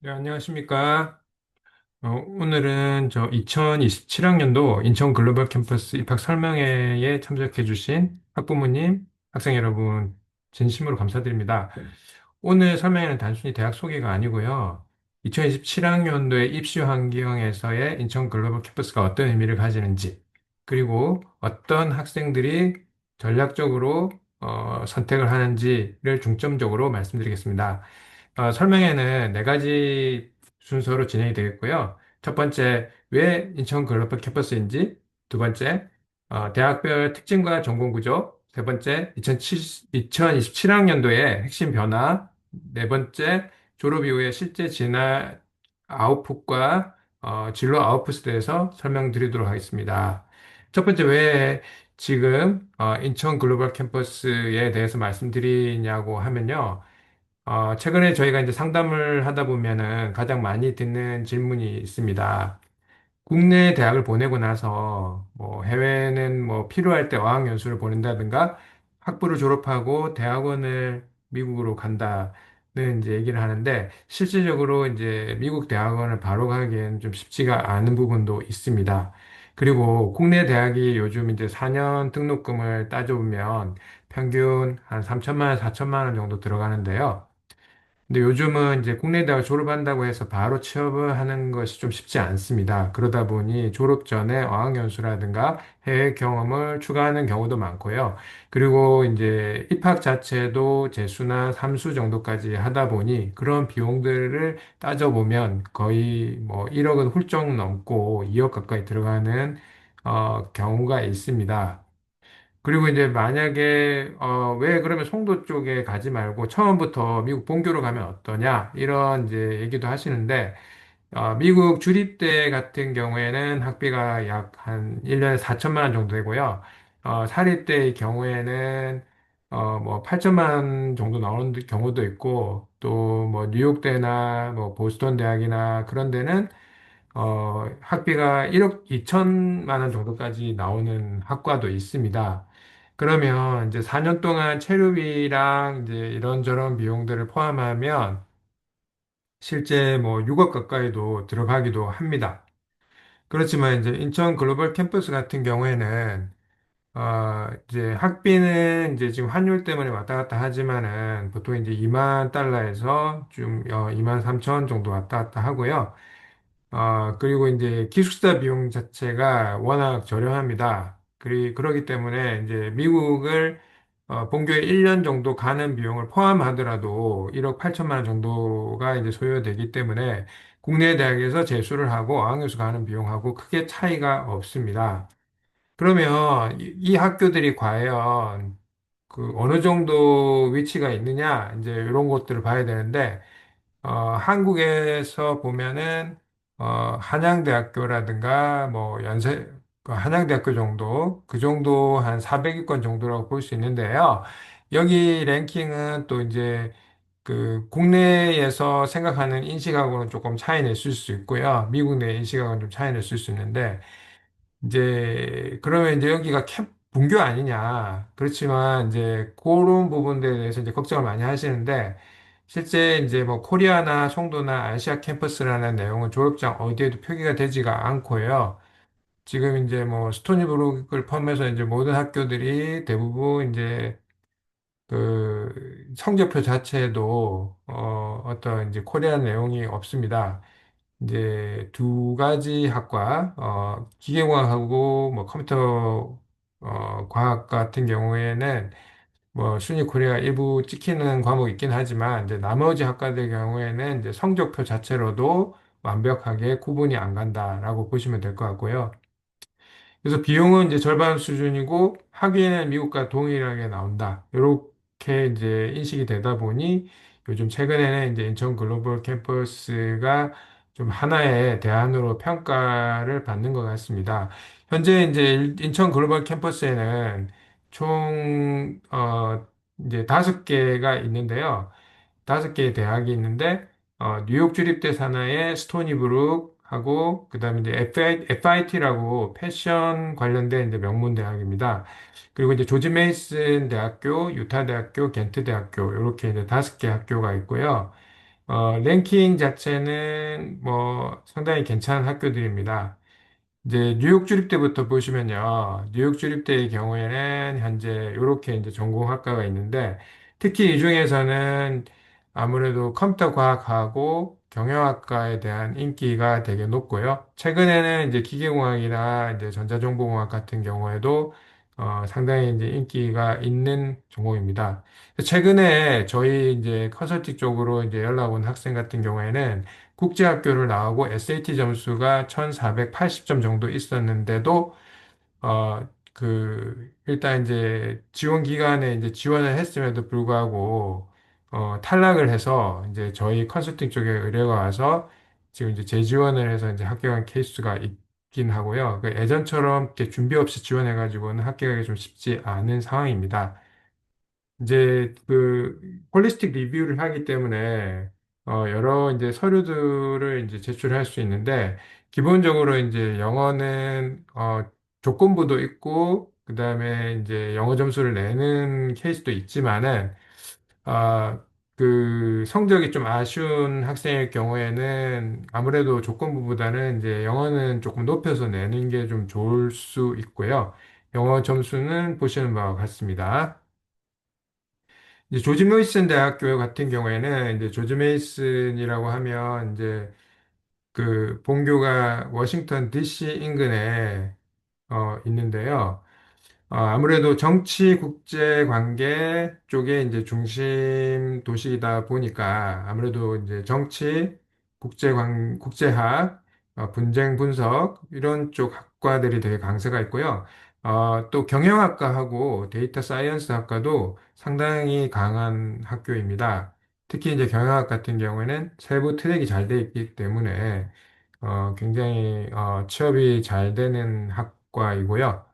네, 안녕하십니까. 오늘은 저 2027학년도 인천 글로벌 캠퍼스 입학 설명회에 참석해 주신 학부모님, 학생 여러분, 진심으로 감사드립니다. 오늘 설명회는 단순히 대학 소개가 아니고요. 2027학년도의 입시 환경에서의 인천 글로벌 캠퍼스가 어떤 의미를 가지는지, 그리고 어떤 학생들이 전략적으로 선택을 하는지를 중점적으로 말씀드리겠습니다. 설명회는 네 가지 순서로 진행이 되겠고요. 첫 번째, 왜 인천 글로벌 캠퍼스인지, 두 번째, 대학별 특징과 전공 구조, 세 번째, 2027학년도의 핵심 변화, 네 번째, 졸업 이후에 실제 진학 아웃풋과 진로 아웃풋에 대해서 설명드리도록 하겠습니다. 첫 번째, 왜 지금 인천 글로벌 캠퍼스에 대해서 말씀드리냐고 하면요. 최근에 저희가 이제 상담을 하다 보면은 가장 많이 듣는 질문이 있습니다. 국내 대학을 보내고 나서 뭐 해외는 뭐 필요할 때 어학연수를 보낸다든가 학부를 졸업하고 대학원을 미국으로 간다는 이제 얘기를 하는데 실질적으로 이제 미국 대학원을 바로 가기에는 좀 쉽지가 않은 부분도 있습니다. 그리고 국내 대학이 요즘 이제 4년 등록금을 따져보면 평균 한 3천만 원, 4천만 원 정도 들어가는데요. 근데 요즘은 이제 국내 대학 졸업한다고 해서 바로 취업을 하는 것이 좀 쉽지 않습니다. 그러다 보니 졸업 전에 어학연수라든가 해외 경험을 추가하는 경우도 많고요. 그리고 이제 입학 자체도 재수나 삼수 정도까지 하다 보니 그런 비용들을 따져보면 거의 뭐 1억은 훌쩍 넘고 2억 가까이 들어가는 경우가 있습니다. 그리고 이제 만약에 왜 그러면 송도 쪽에 가지 말고 처음부터 미국 본교로 가면 어떠냐 이런 이제 얘기도 하시는데 미국 주립대 같은 경우에는 학비가 약 한 1년에 4천만 원 정도 되고요. 사립대의 경우에는 뭐 8천만 원 정도 나오는 경우도 있고 또 뭐 뉴욕대나 뭐 보스턴 대학이나 그런 데는 학비가 1억 2천만 원 정도까지 나오는 학과도 있습니다. 그러면 이제 4년 동안 체류비랑 이제 이런저런 비용들을 포함하면 실제 뭐 6억 가까이도 들어가기도 합니다. 그렇지만 이제 인천 글로벌 캠퍼스 같은 경우에는 이제 학비는 이제 지금 환율 때문에 왔다 갔다 하지만은 보통 이제 2만 달러에서 좀 2만 3천 정도 왔다 갔다 하고요. 그리고 이제 기숙사 비용 자체가 워낙 저렴합니다. 그러기 때문에 이제 미국을 본교에 1년 정도 가는 비용을 포함하더라도 1억 8천만 원 정도가 이제 소요되기 때문에 국내 대학에서 재수를 하고 어학연수 가는 비용하고 크게 차이가 없습니다. 그러면 이 학교들이 과연 그 어느 정도 위치가 있느냐 이제 이런 것들을 봐야 되는데 한국에서 보면은, 한양대학교라든가, 뭐, 그 한양대학교 정도, 그 정도 한 400위권 정도라고 볼 수 있는데요. 여기 랭킹은 또 이제 그 국내에서 생각하는 인식하고는 조금 차이 냈을 수 있고요. 미국 내 인식하고는 좀 차이 냈을 수 있는데, 이제 그러면 이제 여기가 분교 아니냐. 그렇지만 이제 그런 부분들에 대해서 이제 걱정을 많이 하시는데 실제 이제 뭐 코리아나 송도나 아시아 캠퍼스라는 내용은 졸업장 어디에도 표기가 되지가 않고요. 지금 이제 뭐 스토니브룩을 포함해서 이제 모든 학교들이 대부분 이제 그 성적표 자체에도 어떤 이제 코리아 내용이 없습니다. 이제 두 가지 학과, 기계공학하고 뭐 컴퓨터 과학 같은 경우에는 뭐 순위 코리아 일부 찍히는 과목이 있긴 하지만 이제 나머지 학과들 경우에는 이제 성적표 자체로도 완벽하게 구분이 안 간다라고 보시면 될 것 같고요. 그래서 비용은 이제 절반 수준이고 학위는 미국과 동일하게 나온다. 이렇게 이제 인식이 되다 보니 요즘 최근에는 이제 인천 글로벌 캠퍼스가 좀 하나의 대안으로 평가를 받는 것 같습니다. 현재 이제 인천 글로벌 캠퍼스에는 총, 이제 5개가 있는데요. 5개의 대학이 있는데 뉴욕 주립대 산하의 스토니브룩하고 그다음에 이제 FIT라고 패션 관련된 이제 명문 대학입니다. 그리고 이제 조지 메이슨 대학교, 유타 대학교, 겐트 대학교 이렇게 이제 5개 학교가 있고요. 랭킹 자체는 뭐 상당히 괜찮은 학교들입니다. 이제 뉴욕 주립 때부터 보시면요. 뉴욕 주립대의 경우에는 현재 이렇게 이제 전공학과가 있는데 특히 이 중에서는 아무래도 컴퓨터 과학하고 경영학과에 대한 인기가 되게 높고요. 최근에는 이제 기계공학이나 이제 전자정보공학 같은 경우에도 상당히 이제 인기가 있는 전공입니다. 최근에 저희 이제 컨설팅 쪽으로 이제 연락 온 학생 같은 경우에는 국제학교를 나오고 SAT 점수가 1480점 정도 있었는데도, 일단 이제 지원 기간에 이제 지원을 했음에도 불구하고, 탈락을 해서 이제 저희 컨설팅 쪽에 의뢰가 와서 지금 이제 재지원을 해서 이제 합격한 케이스가 있긴 하고요. 그 예전처럼 이렇게 준비 없이 지원해가지고는 합격하기 좀 쉽지 않은 상황입니다. 이제 홀리스틱 리뷰를 하기 때문에 여러 이제 서류들을 이제 제출할 수 있는데 기본적으로 이제 영어는 조건부도 있고 그다음에 이제 영어 점수를 내는 케이스도 있지만은 아, 성적이 좀 아쉬운 학생일 경우에는 아무래도 조건부보다는 이제 영어는 조금 높여서 내는 게 좀 좋을 수 있고요. 영어 점수는 보시는 바와 같습니다. 이제 조지 메이슨 대학교 같은 경우에는 이제 조지 메이슨이라고 하면 이제 본교가 워싱턴 DC 인근에 있는데요. 아무래도 정치 국제 관계 쪽에 이제 중심 도시이다 보니까 아무래도 이제 정치, 국제학, 분쟁 분석 이런 쪽 학과들이 되게 강세가 있고요. 또 경영학과하고 데이터 사이언스 학과도 상당히 강한 학교입니다. 특히 이제 경영학 같은 경우에는 세부 트랙이 잘 돼 있기 때문에 굉장히 취업이 잘 되는 학과이고요.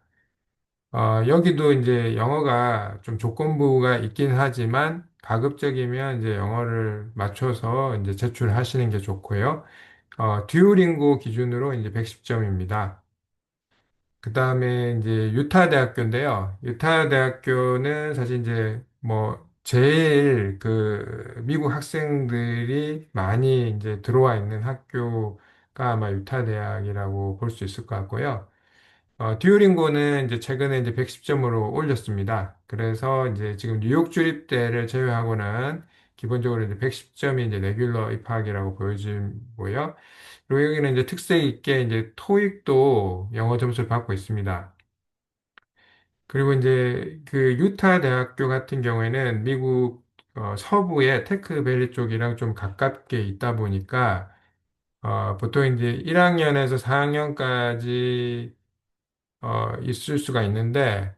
여기도 이제 영어가 좀 조건부가 있긴 하지만 가급적이면 이제 영어를 맞춰서 이제 제출하시는 게 좋고요. 듀오링고 기준으로 이제 110점입니다. 그 다음에 이제 유타 대학교인데요. 유타 대학교는 사실 이제 뭐 제일 미국 학생들이 많이 이제 들어와 있는 학교가 아마 유타 대학이라고 볼 수 있을 것 같고요. 듀오링고는 이제 최근에 이제 110점으로 올렸습니다. 그래서 이제 지금 뉴욕 주립대를 제외하고는 기본적으로 이제 110점이 이제 레귤러 입학이라고 보여지고요. 그리고 여기는 이제 특색 있게 이제 토익도 영어 점수를 받고 있습니다. 그리고 이제 유타 대학교 같은 경우에는 미국 서부의 테크밸리 쪽이랑 좀 가깝게 있다 보니까 보통 이제 1학년에서 4학년까지 있을 수가 있는데,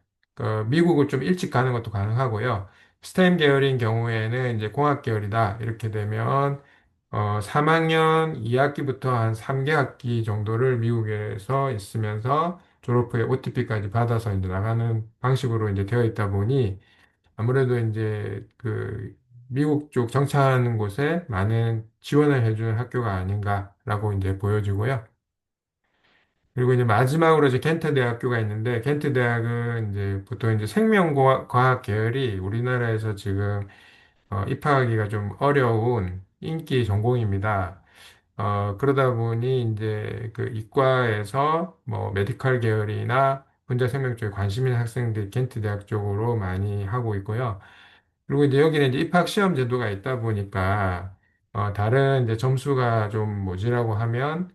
미국을 좀 일찍 가는 것도 가능하고요. 스템 계열인 경우에는 이제 공학 계열이다. 이렇게 되면, 3학년 2학기부터 한 3개학기 정도를 미국에서 있으면서 졸업 후에 OTP까지 받아서 이제 나가는 방식으로 이제 되어 있다 보니, 아무래도 이제 미국 쪽 정착하는 곳에 많은 지원을 해주는 학교가 아닌가라고 이제 보여지고요. 그리고 이제 마지막으로 이제 켄트 대학교가 있는데 켄트 대학은 이제 보통 이제 생명과학 계열이 우리나라에서 지금 입학하기가 좀 어려운 인기 전공입니다. 그러다 보니 이제 이과에서 뭐 메디컬 계열이나 분자생명 쪽에 관심 있는 학생들이 켄트 대학 쪽으로 많이 하고 있고요. 그리고 이제 여기는 이제 입학 시험 제도가 있다 보니까 다른 이제 점수가 좀 모자라고 하면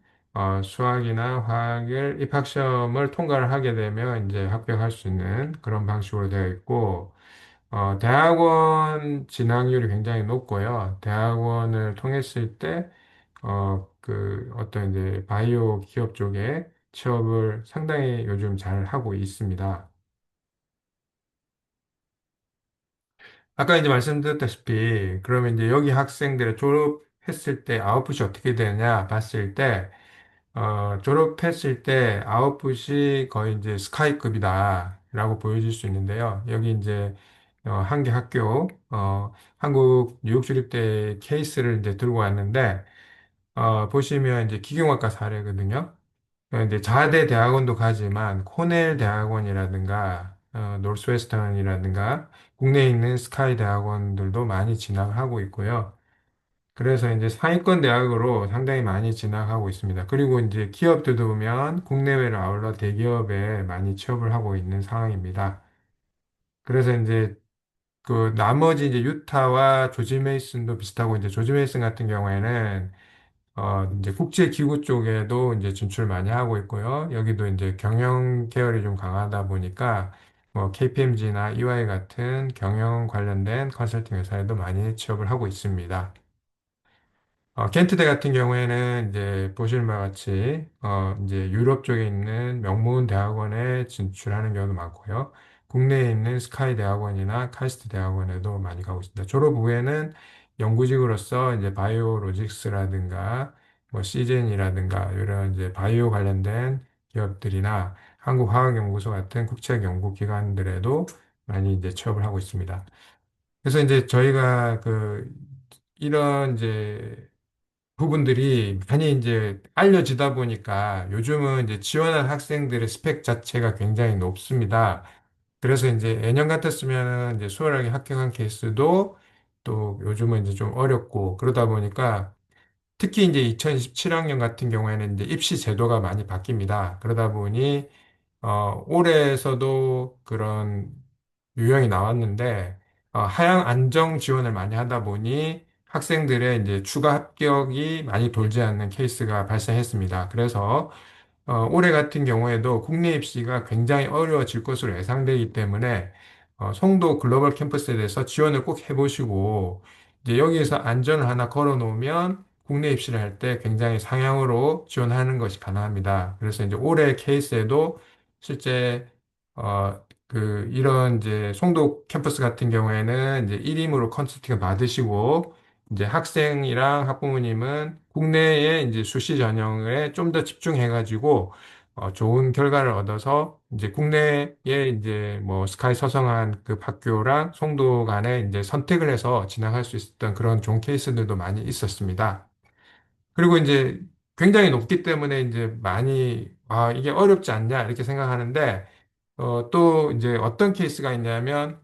수학이나 화학을 입학 시험을 통과를 하게 되면 이제 합격할 수 있는 그런 방식으로 되어 있고 대학원 진학률이 굉장히 높고요. 대학원을 통했을 때 어떤 이제 바이오 기업 쪽에 취업을 상당히 요즘 잘 하고 있습니다. 아까 이제 말씀드렸다시피, 그러면 이제 여기 학생들의 졸업했을 때 아웃풋이 어떻게 되느냐 봤을 때, 졸업했을 때 아웃풋이 거의 이제 스카이급이다 라고 보여질 수 있는데요. 여기 이제, 한 개 학교, 한국 뉴욕 주립대 케이스를 이제 들고 왔는데, 보시면 이제 기계공학과 사례거든요. 이제 자대 대학원도 가지만 코넬 대학원이라든가 노스웨스턴이라든가 국내에 있는 스카이 대학원들도 많이 진학을 하고 있고요. 그래서 이제 상위권 대학으로 상당히 많이 진학하고 있습니다. 그리고 이제 기업들도 보면 국내외를 아울러 대기업에 많이 취업을 하고 있는 상황입니다. 그래서 이제 그 나머지 이제 유타와 조지 메이슨도 비슷하고 이제 조지 메이슨 같은 경우에는 이제 국제기구 쪽에도 이제 진출 많이 하고 있고요. 여기도 이제 경영 계열이 좀 강하다 보니까 뭐 KPMG나 EY 같은 경영 관련된 컨설팅 회사에도 많이 취업을 하고 있습니다. 켄트대 같은 경우에는 이제 보시는 바와 같이 이제 유럽 쪽에 있는 명문 대학원에 진출하는 경우도 많고요. 국내에 있는 스카이 대학원이나 카이스트 대학원에도 많이 가고 있습니다. 졸업 후에는 연구직으로서 이제 바이오로직스라든가 뭐 시젠이라든가 이런 이제 바이오 관련된 기업들이나 한국화학연구소 같은 국책 연구기관들에도 많이 이제 취업을 하고 있습니다. 그래서 이제 저희가 이런 이제 부분들이 많이 이제 알려지다 보니까 요즘은 이제 지원할 학생들의 스펙 자체가 굉장히 높습니다. 그래서 이제 예년 같았으면 이제 수월하게 합격한 케이스도 또 요즘은 이제 좀 어렵고 그러다 보니까 특히 이제 2027학년 같은 경우에는 이제 입시 제도가 많이 바뀝니다. 그러다 보니 올해에서도 그런 유형이 나왔는데, 하향 안정 지원을 많이 하다 보니 학생들의 이제 추가 합격이 많이 돌지 않는 케이스가 발생했습니다. 그래서 올해 같은 경우에도 국내 입시가 굉장히 어려워질 것으로 예상되기 때문에 송도 글로벌 캠퍼스에 대해서 지원을 꼭 해보시고 이제 여기에서 안전을 하나 걸어 놓으면 국내 입시를 할 때 굉장히 상향으로 지원하는 것이 가능합니다. 그래서 이제 올해 케이스에도 실제 이런 이제 송도 캠퍼스 같은 경우에는 이제 1임으로 컨설팅을 받으시고 이제 학생이랑 학부모님은 국내에 이제 수시 전형에 좀 더 집중해가지고 좋은 결과를 얻어서 이제 국내에 이제 뭐 스카이 서성한 그 학교랑 송도 간에 이제 선택을 해서 진학할 수 있었던 그런 좋은 케이스들도 많이 있었습니다. 그리고 이제 굉장히 높기 때문에 이제 많이, 이게 어렵지 않냐, 이렇게 생각하는데, 또 이제 어떤 케이스가 있냐면,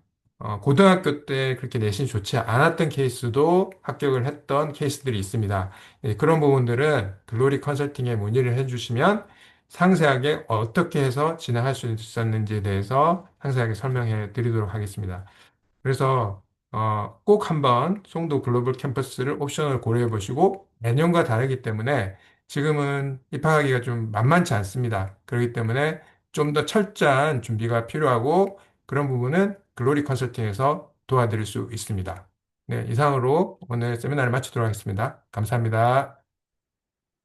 고등학교 때 그렇게 내신이 좋지 않았던 케이스도 합격을 했던 케이스들이 있습니다. 예, 그런 부분들은 글로리 컨설팅에 문의를 해주시면 상세하게 어떻게 해서 진행할 수 있었는지에 대해서 상세하게 설명해 드리도록 하겠습니다. 그래서 꼭 한번 송도 글로벌 캠퍼스를 옵션을 고려해 보시고 매년과 다르기 때문에 지금은 입학하기가 좀 만만치 않습니다. 그렇기 때문에 좀 더 철저한 준비가 필요하고 그런 부분은 글로리 컨설팅에서 도와드릴 수 있습니다. 네, 이상으로 오늘 세미나를 마치도록 하겠습니다. 감사합니다.